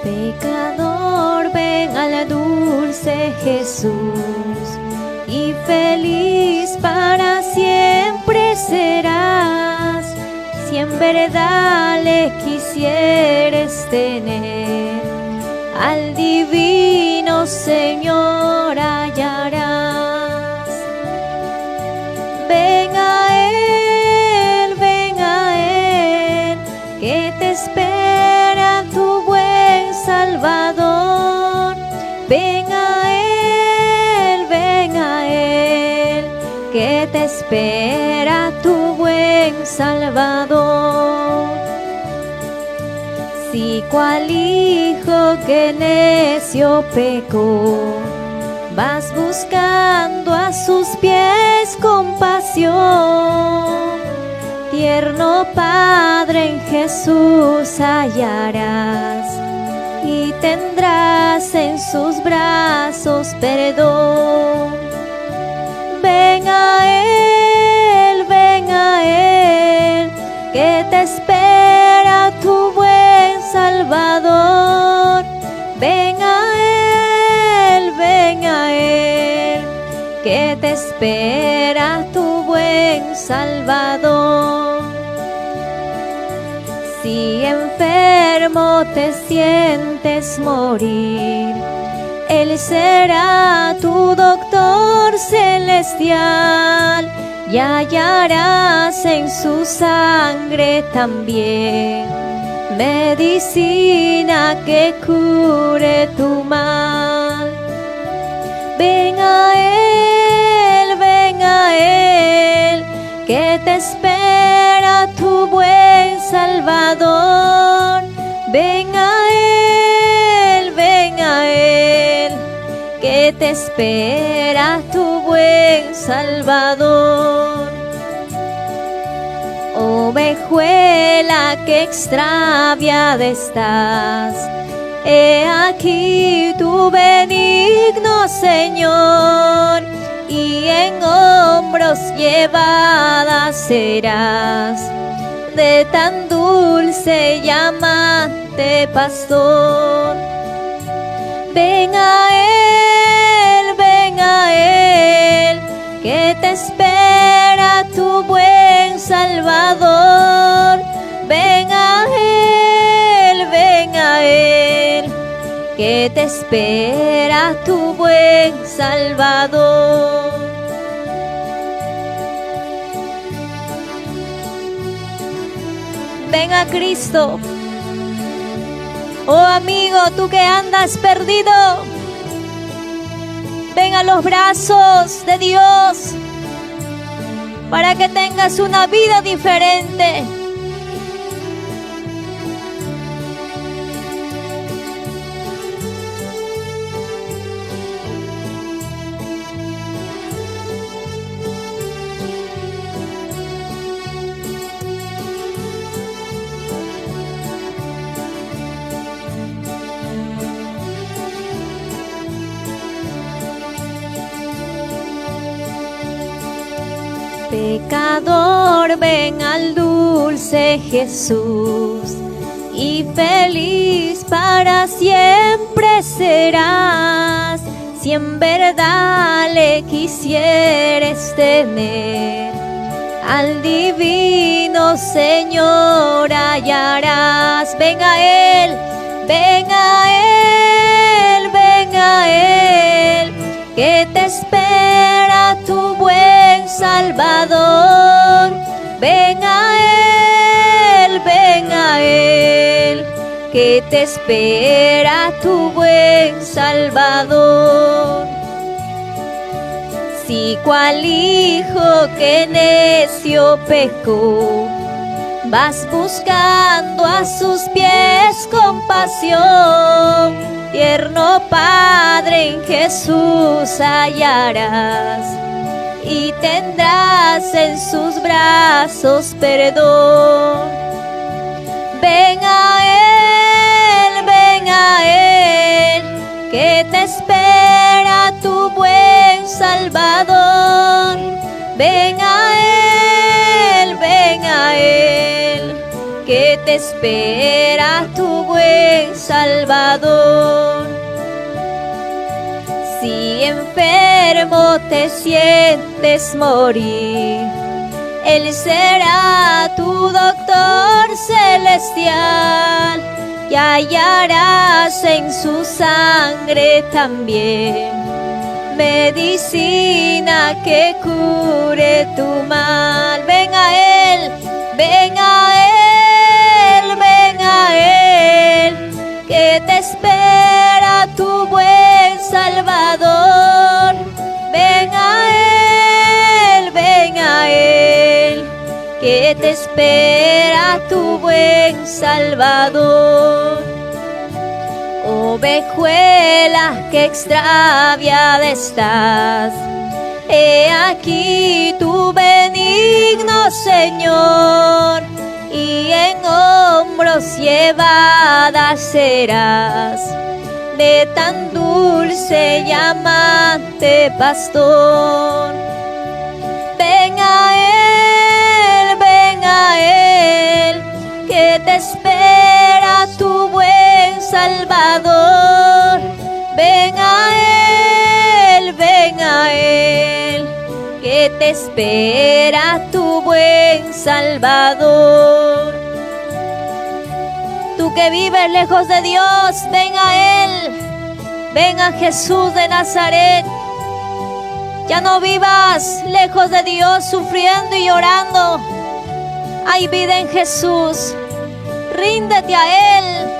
Pecador, ven al dulce Jesús, y feliz para siempre serás, si en verdad le quisieres tener. Al divino Señor hallarás. Ven a Él, que te espera tu buen Salvador. Ven a Él, que te espera tu buen Salvador. Si cual hijo que necio pecó, vas buscando a sus pies compasión, tierno Padre en Jesús hallarás, y tendrás en sus brazos perdón. Ven a Él, que te espera tu buen Salvador. Ven a Él, que te espera tu buen Salvador. Si enfermo te sientes morir, Él será tu doctor celestial, y hallarás en su sangre también medicina que cure tu mal. Ven a Él, que te espera tu buen Salvador. Ven a Él, que te espera tu buen Salvador. Ovejuela que extraviada estás, he aquí tu benigno Señor, y en hombros llevada serás de tan dulce y amante pastor. Ven a Él, que te espera tu buen Salvador. Ven a Él, que te espera tu buen Salvador. Ven a Cristo. Oh amigo, tú que andas perdido, ven a los brazos de Dios para que tengas una vida diferente. Pecador, ven al dulce Jesús, y feliz para siempre serás, si en verdad le quisieres tener. Al divino Señor hallarás. Ven a Él, que te espera tu buen Salvador. Ven a Él, que te espera tu buen Salvador. Si cual hijo que necio pecó, vas buscando a sus pies compasión, tierno Padre en Jesús hallarás, y tendrás en sus brazos perdón. Ven a Él, que te espera tu buen Salvador. Ven a Él, que te te espera tu buen Salvador. Si enfermo te sientes morir, Él será tu doctor celestial, y hallarás en su sangre también medicina que cure tu mal. Ven a Él, ven a Él, ven a Él, que te espera tu buen Salvador. Ven a Él, que te espera tu buen Salvador. Ovejuela que extraviada estás, he aquí tu benigno Señor, y en hombros llevada serás de tan dulce y amante pastor. Ven a Él, que te espera tu buen Salvador. Ven a Él, que te espera tu buen Salvador. Tú que vives lejos de Dios, ven a Él, ven a Jesús de Nazaret. Ya no vivas lejos de Dios sufriendo y llorando. Hay vida en Jesús, ríndete a Él.